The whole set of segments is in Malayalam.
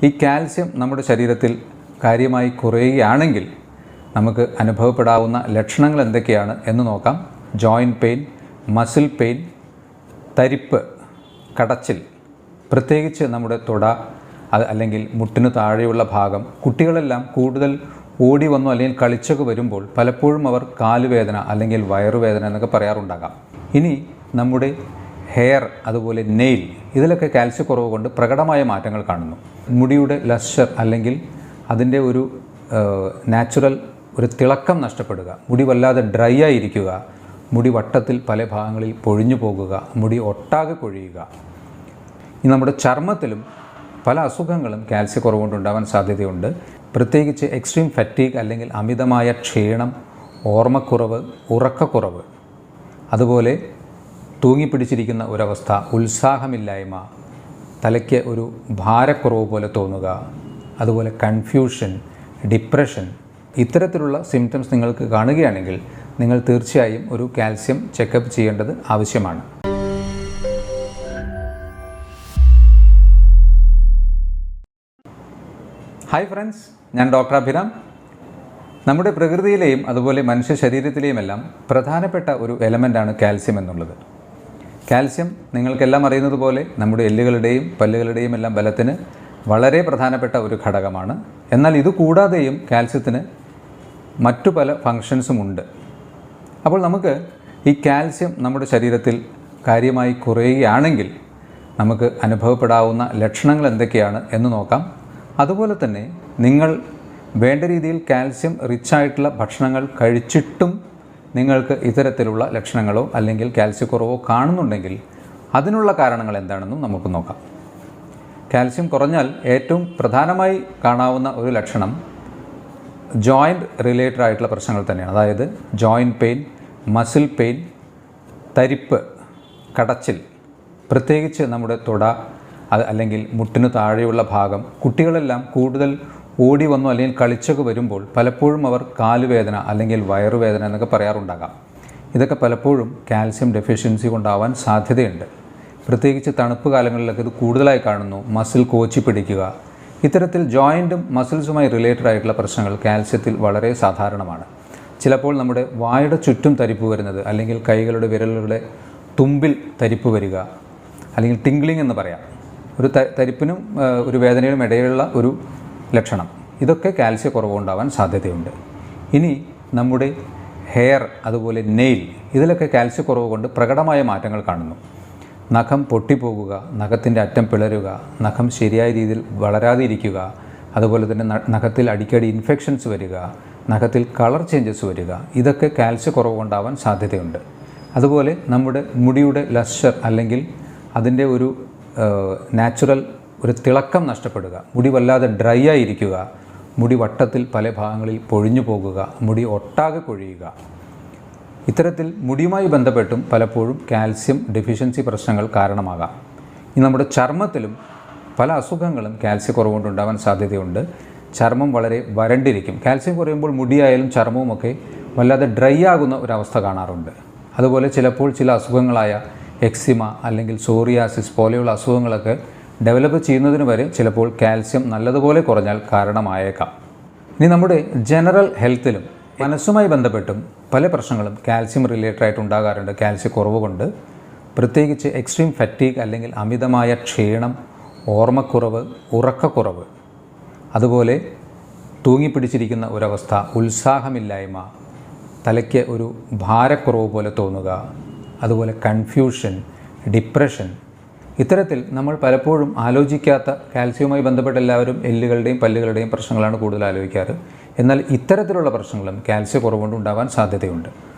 ഈ കാൽസ്യം നമ്മുടെ ശരീരത്തിൽ കാര്യമായി കുറയുകയാണെങ്കിൽ നമുക്ക് അനുഭവപ്പെടാവുന്ന ലക്ഷണങ്ങൾ എന്തൊക്കെയാണ് എന്ന് നോക്കാം. ജോയിൻറ്റ് പെയിൻ, മസിൽ പെയിൻ, തരിപ്പ്, കടച്ചിൽ, പ്രത്യേകിച്ച് നമ്മുടെ തുട അല്ലെങ്കിൽ മുട്ടിന് താഴെയുള്ള ഭാഗം. കുട്ടികളെല്ലാം കൂടുതൽ ഓടി വന്നു അല്ലെങ്കിൽ കളിച്ചൊക്കെ വരുമ്പോൾ പലപ്പോഴും അവർ കാലുവേദന അല്ലെങ്കിൽ വയറുവേദന എന്നൊക്കെ പറയാറുണ്ടാകാം. ഇനി നമ്മുടെ ഹെയർ, അതുപോലെ നെയിൽ, ഇതിലൊക്കെ കാൽസ്യക്കുറവ് കൊണ്ട് പ്രകടമായ മാറ്റങ്ങൾ കാണുന്നു. മുടിയുടെ ലസ്ചർ അല്ലെങ്കിൽ അതിൻ്റെ ഒരു നാച്ചുറൽ ഒരു തിളക്കം നഷ്ടപ്പെടുക, മുടി വല്ലാതെ ഡ്രൈ ആയിരിക്കുക, മുടി വട്ടത്തിൽ പല ഭാഗങ്ങളിൽ പൊഴിഞ്ഞു പോകുക, മുടി ഒട്ടാകെ കൊഴിയുക. ഇനി നമ്മുടെ ചർമ്മത്തിലും പല അസുഖങ്ങളും കാൽസ്യക്കുറവ് കൊണ്ടുണ്ടാവാൻ സാധ്യതയുണ്ട്. പ്രത്യേകിച്ച് എക്സ്ട്രീം ഫറ്റീഗ് അല്ലെങ്കിൽ അമിതമായ ക്ഷീണം, ഓർമ്മക്കുറവ്, ഉറക്കക്കുറവ്, അതുപോലെ തൂങ്ങിപ്പിടിച്ചിരിക്കുന്ന ഒരവസ്ഥ, ഉത്സാഹമില്ലായ്മ, തലയ്ക്ക് ഒരു ഭാരക്കുറവ് പോലെ തോന്നുക, അതുപോലെ കൺഫ്യൂഷൻ, ഡിപ്രഷൻ, ഇത്തരത്തിലുള്ള സിംറ്റംസ് നിങ്ങൾക്ക് കാണുകയാണെങ്കിൽ നിങ്ങൾ തീർച്ചയായും ഒരു കാൽസ്യം ചെക്കപ്പ് ചെയ്യേണ്ടത് ആവശ്യമാണ്. ഹായ് ഫ്രണ്ട്സ്, ഞാൻ ഡോക്ടർ അഭിരാം. നമ്മുടെ പ്രകൃതിയിലെയും അതുപോലെ മനുഷ്യ ശരീരത്തിലെയും എല്ലാം പ്രധാനപ്പെട്ട ഒരു എലമെൻ്റാണ് കാൽസ്യം എന്നുള്ളത്. കാൽസ്യം നിങ്ങൾക്കെല്ലാം അറിയുന്നത് പോലെ നമ്മുടെ എല്ലുകളുടെയും പല്ലുകളുടെയും എല്ലാം ബലത്തിന് വളരെ പ്രധാനപ്പെട്ട ഒരു ഘടകമാണ്. എന്നാൽ ഇതുകൂടാതെയും കാൽസ്യത്തിന് മറ്റു പല ഫങ്ഷൻസും ഉണ്ട്. അപ്പോൾ നമുക്ക് ഈ കാൽസ്യം നമ്മുടെ ശരീരത്തിൽ കാര്യമായി കുറയുകയാണെങ്കിൽ നമുക്ക് അനുഭവപ്പെടാവുന്ന ലക്ഷണങ്ങൾ എന്തൊക്കെയാണ് എന്ന് നോക്കാം. അതുപോലെ തന്നെ നിങ്ങൾ വേണ്ട രീതിയിൽ കാൽസ്യം റിച്ചായിട്ടുള്ള ഭക്ഷണങ്ങൾ കഴിച്ചിട്ടും നിങ്ങൾക്ക് ഇത്തരത്തിലുള്ള ലക്ഷണങ്ങളോ അല്ലെങ്കിൽ കാൽസ്യക്കുറവോ കാണുന്നുണ്ടെങ്കിൽ അതിനുള്ള കാരണങ്ങൾ എന്താണെന്നും നമുക്ക് നോക്കാം. കാൽസ്യം കുറഞ്ഞാൽ ഏറ്റവും പ്രധാനമായി കാണാവുന്ന ഒരു ലക്ഷണം ജോയിൻറ്റ് റിലേറ്റഡ് ആയിട്ടുള്ള പ്രശ്നങ്ങൾ തന്നെയാണ്. അതായത് ജോയിൻറ്റ് പെയിൻ, മസിൽ പെയിൻ, തരിപ്പ്, കടച്ചിൽ, പ്രത്യേകിച്ച് നമ്മുടെ തുട അല്ലെങ്കിൽ മുട്ടിന് താഴെയുള്ള ഭാഗം. കുട്ടികളെല്ലാം കൂടുതൽ ഓടി വന്നു അല്ലെങ്കിൽ കളിച്ചൊക്കെ വരുമ്പോൾ പലപ്പോഴും അവർ കാലുവേദന അല്ലെങ്കിൽ വയറുവേദന എന്നൊക്കെ പറയാറുണ്ടാകാം. ഇതൊക്കെ പലപ്പോഴും കാൽസ്യം ഡെഫിഷ്യൻസി കൊണ്ടാവാൻ സാധ്യതയുണ്ട്. പ്രത്യേകിച്ച് തണുപ്പ് കാലങ്ങളിലൊക്കെ ഇത് കൂടുതലായി കാണുന്നു. മസിൽ കോച്ചി പിടിക്കുക, ഇത്തരത്തിൽ ജോയിൻറ്റും മസിൽസുമായി റിലേറ്റഡ് ആയിട്ടുള്ള പ്രശ്നങ്ങൾ കാൽസ്യത്തിൽ വളരെ സാധാരണമാണ്. ചിലപ്പോൾ നമ്മുടെ വായുടെ ചുറ്റും തരിപ്പ് വരുന്നത്, അല്ലെങ്കിൽ കൈകളുടെ വിരലുകളുടെ തുമ്പിൽ തരിപ്പ് വരിക, അല്ലെങ്കിൽ ടിംഗ്ലിംഗ് എന്ന് പറയാം, ഒരു തരിപ്പിനും ഒരു വേദനയുടെ ഇടയിലുള്ള ഒരു ലക്ഷണം. ഇതൊക്കെ കാൽസ്യക്കുറവ് ഉണ്ടാവാൻ സാധ്യതയുണ്ട്. ഇനി നമ്മുടെ ഹെയർ, അതുപോലെ നെയിൽ, ഇതിലൊക്കെ കാൽസ്യക്കുറവ് കൊണ്ട് പ്രകടമായ മാറ്റങ്ങൾ കാണുന്നു. നഖം പൊട്ടിപ്പോകുക, നഖത്തിൻ്റെ അറ്റം പിളരുക, നഖം ശരിയായ രീതിയിൽ വളരാതെ ഇരിക്കുക, അതുപോലെ തന്നെ നഖത്തിൽ അടിക്കടി ഇൻഫെക്ഷൻസ് വരിക, നഖത്തിൽ കളർ ചേഞ്ചസ് വരിക, ഇതൊക്കെ കാൽസ്യക്കുറവ് കൊണ്ടാവാൻ സാധ്യതയുണ്ട്. അതുപോലെ നമ്മുടെ മുടിയുടെ ലസ്ചർ അല്ലെങ്കിൽ അതിൻ്റെ ഒരു നാച്ചുറൽ ഒരു തിളക്കം നഷ്ടപ്പെടുക, മുടി വല്ലാതെ ഡ്രൈ ആയിരിക്കുക, മുടി വട്ടത്തിൽ പല ഭാഗങ്ങളിൽ പൊഴിഞ്ഞു പോകുക, മുടി ഒട്ടാകെ കൊഴിയുക. ഇത്തരത്തിൽ മുടിയുമായി ബന്ധപ്പെട്ടും പലപ്പോഴും കാൽസ്യം ഡെഫിഷ്യൻസി പ്രശ്നങ്ങൾ കാരണമാകാം. ഇനി നമ്മുടെ ചർമ്മത്തിലും പല അസുഖങ്ങളും കാൽസ്യക്കുറവ് കൊണ്ടുണ്ടാവാൻ സാധ്യതയുണ്ട്. ചർമ്മം വളരെ വരണ്ടിരിക്കും. കാൽസ്യം കുറയുമ്പോൾ മുടിയായാലും ചർമ്മവുമൊക്കെ വല്ലാതെ ഡ്രൈ ആകുന്ന ഒരവസ്ഥ കാണാറുണ്ട്. അതുപോലെ ചിലപ്പോൾ ചില അസുഖങ്ങളായ എക്സിമ അല്ലെങ്കിൽ സോറിയാസിസ് പോലെയുള്ള അസുഖങ്ങളൊക്കെ ഡെവലപ്പ് ചെയ്യുന്നതിന് വരെ ചിലപ്പോൾ കാൽസ്യം നല്ലതുപോലെ കുറഞ്ഞാൽ കാരണമായേക്കാം. ഇനി നമ്മുടെ ജനറൽ ഹെൽത്തിലും മനസ്സുമായി ബന്ധപ്പെട്ടും പല പ്രശ്നങ്ങളും കാൽസ്യം റിലേറ്റഡ് ആയിട്ട് ഉണ്ടാകാറുണ്ട് കാൽസ്യക്കുറവ് കൊണ്ട്. പ്രത്യേകിച്ച് എക്സ്ട്രീം ഫറ്റീഗ് അല്ലെങ്കിൽ അമിതമായ ക്ഷീണം, ഓർമ്മക്കുറവ്, ഉറക്കക്കുറവ്, അതുപോലെ തൂങ്ങിപ്പിടിച്ചിരിക്കുന്ന ഒരവസ്ഥ, ഉത്സാഹമില്ലായ്മ, തലയ്ക്ക് ഒരു ഭാരക്കുറവ് പോലെ തോന്നുക, അതുപോലെ കൺഫ്യൂഷൻ, ഡിപ്രഷൻ, ഇത്തരത്തിൽ നമ്മൾ പലപ്പോഴും ആലോചിക്കാത്ത കാൽസ്യവുമായി ബന്ധപ്പെട്ട എല്ലാവരും എല്ലുകളുടെയും പല്ലുകളുടെയും പ്രശ്നങ്ങളാണ് കൂടുതൽ ആലോചിക്കാറ്. എന്നാൽ ഇത്തരത്തിലുള്ള പ്രശ്നങ്ങളും കാൽസ്യക്കുറവ് കൊണ്ടുണ്ടാവാൻ സാധ്യതയുണ്ട്.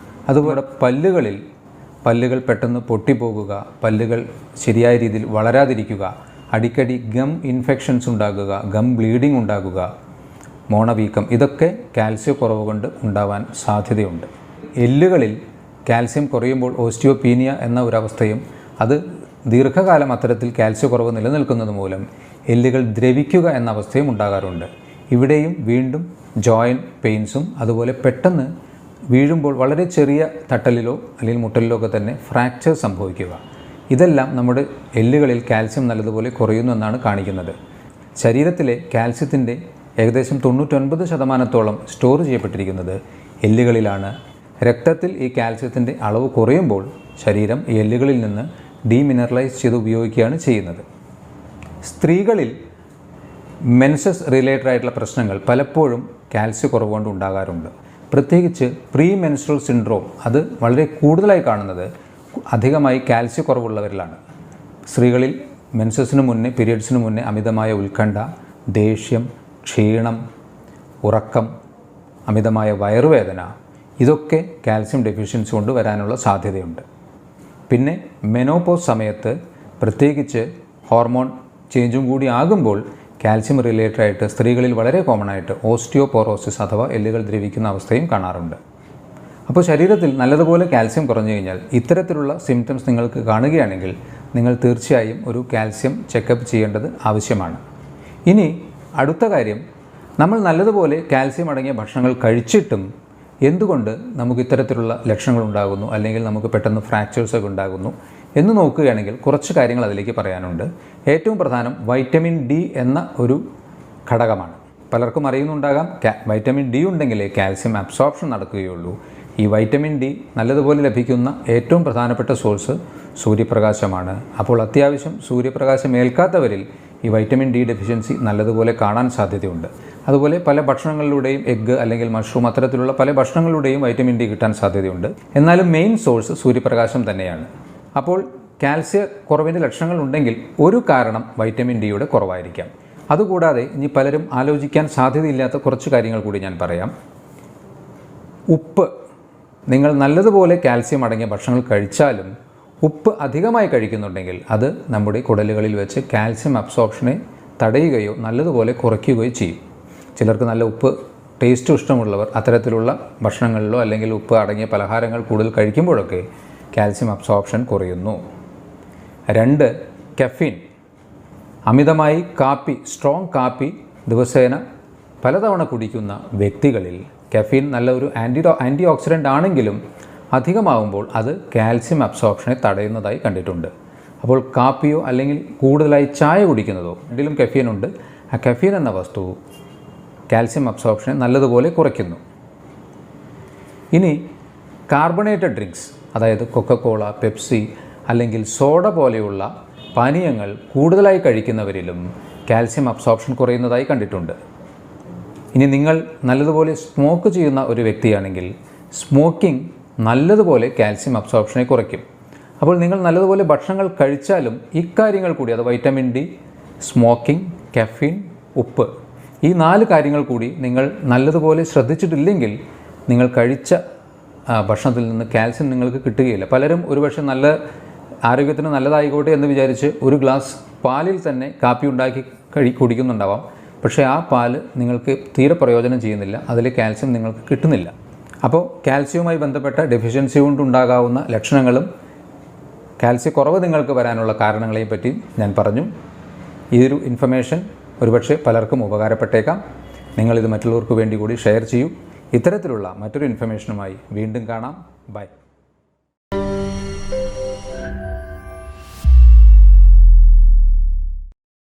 അതുപോലെ പല്ലുകൾ പെട്ടെന്ന് പൊട്ടിപ്പോകുക, പല്ലുകൾ ശരിയായ രീതിയിൽ വളരാതിരിക്കുക, അടിക്കടി ഗം ഇൻഫെക്ഷൻസ് ഉണ്ടാകുക, ഗം ബ്ലീഡിംഗ് ഉണ്ടാകുക, മോണവീക്കം, ഇതൊക്കെ കാൽസ്യക്കുറവ് കൊണ്ട് ഉണ്ടാവാൻ സാധ്യതയുണ്ട്. എല്ലുകളിൽ കാൽസ്യം കുറയുമ്പോൾ ഓസ്റ്റിയോപീനിയ എന്ന ഒരവസ്ഥയും, അത് ദീർഘകാലം അത്തരത്തിൽ കാൽസ്യക്കുറവ് നിലനിൽക്കുന്നത് മൂലം എല്ലുകൾ ദ്രവിക്കുക എന്ന അവസ്ഥയും ഉണ്ടാകാറുണ്ട്. ഇവിടെയും വീണ്ടും ജോയിൻറ്റ് പെയിൻസും, അതുപോലെ പെട്ടെന്ന് വീഴുമ്പോൾ വളരെ ചെറിയ തട്ടലിലോ അല്ലെങ്കിൽ മുട്ടലിലോ ഒക്കെ തന്നെ ഫ്രാക്ചർ സംഭവിക്കുക, ഇതെല്ലാം നമ്മുടെ എല്ലുകളിൽ കാൽസ്യം നല്ലതുപോലെ കുറയുന്നു എന്നാണ് കാണിക്കുന്നത്. ശരീരത്തിലെ കാൽസ്യത്തിൻ്റെ ഏകദേശം 99% സ്റ്റോർ ചെയ്യപ്പെട്ടിരിക്കുന്നത് എല്ലുകളിലാണ്. രക്തത്തിൽ ഈ കാൽസ്യത്തിൻ്റെ അളവ് കുറയുമ്പോൾ ശരീരം ഈ എല്ലുകളിൽ നിന്ന് ഡീമിനറലൈസ് ചെയ്ത് ഉപയോഗിക്കുകയാണ് ചെയ്യുന്നത്. സ്ത്രീകളിൽ മെൻസസ് റിലേറ്റഡ് ആയിട്ടുള്ള പ്രശ്നങ്ങൾ പലപ്പോഴും കാൽസ്യക്കുറവ് കൊണ്ട് ഉണ്ടാകാറുണ്ട്. പ്രത്യേകിച്ച് പ്രീ മെൻസ്ട്രൽ സിൻഡ്രോം അത് വളരെ കൂടുതലായി കാണുന്നത് അധികമായി കാൽസ്യക്കുറവുള്ളവരിലാണ്. സ്ത്രീകളിൽ മെൻസസിന് മുന്നേ, പീരിയഡ്സിന് മുന്നേ അമിതമായ ഉത്കണ്ഠ, ദേഷ്യം, ക്ഷീണം, ഉറക്കം, അമിതമായ വയറുവേദന, ഇതൊക്കെ കാൽസ്യം ഡെഫിഷ്യൻസി കൊണ്ട് വരാനുള്ള സാധ്യതയുണ്ട്. പിന്നെ മെനോപോസ് സമയത്ത് പ്രത്യേകിച്ച് ഹോർമോൺ ചേഞ്ചും കൂടി ആകുമ്പോൾ കാൽസ്യം റിലേറ്റഡ് ആയിട്ട് സ്ത്രീകളിൽ വളരെ കോമൺ ആയിട്ട് ഓസ്റ്റിയോപോറോസിസ് അഥവാ എല്ലുകൾ ദ്രവിക്കുന്ന അവസ്ഥയും കാണാറുണ്ട്. അപ്പോൾ ശരീരത്തിൽ നല്ലതുപോലെ കാൽസ്യം കുറഞ്ഞു കഴിഞ്ഞാൽ ഇത്തരത്തിലുള്ള സിംറ്റംസ് നിങ്ങൾക്ക് കാണുകയാണെങ്കിൽ നിങ്ങൾ തീർച്ചയായും ഒരു കാൽസ്യം ചെക്കപ്പ് ചെയ്യേണ്ടത് ആവശ്യമാണ്. ഇനി അടുത്ത കാര്യം, നമ്മൾ നല്ലതുപോലെ കാൽസ്യം അടങ്ങിയ ഭക്ഷണങ്ങൾ കഴിച്ചിട്ടും എന്തുകൊണ്ട് നമുക്ക് ഇത്തരത്തിലുള്ള ലക്ഷണങ്ങൾ ഉണ്ടാകുന്നു, അല്ലെങ്കിൽ നമുക്ക് പെട്ടെന്ന് ഫ്രാക്ചേഴ്സൊക്കെ ഉണ്ടാകുന്നു എന്ന് നോക്കുകയാണെങ്കിൽ കുറച്ച് കാര്യങ്ങൾ അതിലേക്ക് പറയാനുണ്ട്. ഏറ്റവും പ്രധാനം വൈറ്റമിൻ ഡി എന്ന ഒരു ഘടകമാണ്. പലർക്കും അറിയുന്നുണ്ടാകാം, വൈറ്റമിൻ ഡി ഉണ്ടെങ്കിലേ കാൽസ്യം അബ്സോർപ്ഷൻ നടക്കുകയുള്ളൂ. ഈ വൈറ്റമിൻ ഡി നല്ലതുപോലെ ലഭിക്കുന്ന ഏറ്റവും പ്രധാനപ്പെട്ട സോഴ്സ് സൂര്യപ്രകാശമാണ്. അപ്പോൾ അത്യാവശ്യം സൂര്യപ്രകാശം ഏൽക്കാത്തവരിൽ ഈ വൈറ്റമിൻ ഡി ഡെഫിഷ്യൻസി നല്ലതുപോലെ കാണാൻ സാധ്യതയുണ്ട്. അതുപോലെ പല ഭക്ഷണങ്ങളിലൂടെയും എഗ്ഗ് അല്ലെങ്കിൽ മഷ്റൂം അത്തരത്തിലുള്ള പല ഭക്ഷണങ്ങളിലൂടെയും വൈറ്റമിൻ ഡി കിട്ടാൻ സാധ്യതയുണ്ട്. എന്നാലും മെയിൻ സോഴ്സ് സൂര്യപ്രകാശം തന്നെയാണ്. അപ്പോൾ കാൽസ്യ കുറവിൻ്റെ ലക്ഷണങ്ങൾ ഉണ്ടെങ്കിൽ ഒരു കാരണം വൈറ്റമിൻ ഡിയുടെ കുറവായിരിക്കാം. അതുകൂടാതെ ഇനി പലരും ആലോചിക്കാൻ സാധ്യതയില്ലാത്ത കുറച്ച് കാര്യങ്ങൾ കൂടി ഞാൻ പറയാം. ഉപ്പ്, നിങ്ങൾ നല്ലതുപോലെ കാൽസ്യം അടങ്ങിയ ഭക്ഷണങ്ങൾ കഴിച്ചാലും ഉപ്പ് അധികമായി കഴിക്കുന്നുണ്ടെങ്കിൽ അത് നമ്മുടെ കുടലുകളിൽ വെച്ച് കാൽസ്യം അബ്സോർപ്ഷനെ തടയുകയോ നല്ലതുപോലെ കുറയ്ക്കുകയോ ചെയ്യും. ചിലർക്ക് നല്ല ഉപ്പ് ടേസ്റ്റ് ഇഷ്ടമുള്ളവർ അത്തരത്തിലുള്ള ഭക്ഷണങ്ങളിലോ അല്ലെങ്കിൽ ഉപ്പ് അടങ്ങിയ പലഹാരങ്ങൾ കൂടുതൽ കഴിക്കുമ്പോഴൊക്കെ കാൽസ്യം അബ്സോർപ്ഷൻ കുറയുന്നു. 2, കഫീൻ. അമിതമായി കാപ്പി, സ്ട്രോങ് കാപ്പി ദിവസേന പലതവണ കുടിക്കുന്ന വ്യക്തികളിൽ കഫീൻ നല്ല ഒരു ആൻറ്റി ഓക്സിഡൻ്റ് ആണെങ്കിലും അധികമാകുമ്പോൾ അത് കാൽസ്യം അബ്സോർപ്ഷനെ തടയുന്നതായി കണ്ടിട്ടുണ്ട്. അപ്പോൾ കാപ്പിയോ അല്ലെങ്കിൽ കൂടുതലായി ചായ കുടിക്കുന്നതോ രണ്ടിലും കഫീൻ ഉണ്ട്. ആ കഫീൻ എന്ന വസ്തു കാൽസ്യം അബ്സോർപ്ഷനെ നല്ലതുപോലെ കുറയ്ക്കുന്നു. ഇനി കാർബണേറ്റഡ് ഡ്രിങ്ക്സ്, അതായത് കൊക്കക്കോള, പെപ്സി അല്ലെങ്കിൽ സോഡ പോലെയുള്ള പാനീയങ്ങൾ കൂടുതലായി കഴിക്കുന്നവരിലും കാൽസ്യം അബ്സോർപ്ഷൻ കുറയുന്നതായി കണ്ടിട്ടുണ്ട്. ഇനി നിങ്ങൾ നല്ലതുപോലെ സ്മോക്ക് ചെയ്യുന്ന ഒരു വ്യക്തിയാണെങ്കിൽ സ്മോക്കിംഗ് നല്ലതുപോലെ കാൽസ്യം അബ്സോർപ്ഷനെ കുറയ്ക്കും. അപ്പോൾ നിങ്ങൾ നല്ലതുപോലെ ഭക്ഷണങ്ങൾ കഴിച്ചാലും ഇക്കാര്യങ്ങൾ കൂടി, അത് വൈറ്റമിൻ ഡി, സ്മോക്കിംഗ്, കഫീൻ, ഉപ്പ്, ഈ 4 കാര്യങ്ങൾ കൂടി നിങ്ങൾ നല്ലതുപോലെ ശ്രദ്ധിച്ചിട്ടില്ലെങ്കിൽ നിങ്ങൾ കഴിച്ച ഭക്ഷണത്തിൽ നിന്ന് കാൽസ്യം നിങ്ങൾക്ക് കിട്ടുകയില്ല. പലരും ഒരുപക്ഷെ നല്ല ആരോഗ്യത്തിന് നല്ലതായിക്കോട്ടെ എന്ന് വിചാരിച്ച് ഒരു ഗ്ലാസ് പാലിൽ തന്നെ കാപ്പി ഉണ്ടാക്കി കുടിക്കുന്നുണ്ടാവാം. പക്ഷേ ആ പാല് നിങ്ങൾക്ക് തീരെ പ്രയോജനം ചെയ്യുന്നില്ല, അതിൽ കാൽസ്യം നിങ്ങൾക്ക് കിട്ടുന്നില്ല. അപ്പോൾ കാൽസ്യവുമായി ബന്ധപ്പെട്ട ഡെഫിഷ്യൻസി കൊണ്ടുണ്ടാകാവുന്ന ലക്ഷണങ്ങളും കാൽസ്യക്കുറവ് നിങ്ങൾക്ക് വരാനുള്ള കാരണങ്ങളെയും പറ്റി ഞാൻ പറഞ്ഞു. ഈ ഒരു ഇൻഫർമേഷൻ ഒരുപക്ഷെ പലർക്കും ഉപകാരപ്പെട്ടേക്കാം. നിങ്ങളിത് മറ്റുള്ളവർക്ക് വേണ്ടി കൂടി ഷെയർ ചെയ്യൂ. ഇത്തരത്തിലുള്ള മറ്റൊരു ഇൻഫർമേഷനുമായി വീണ്ടും കാണാം. ബൈ.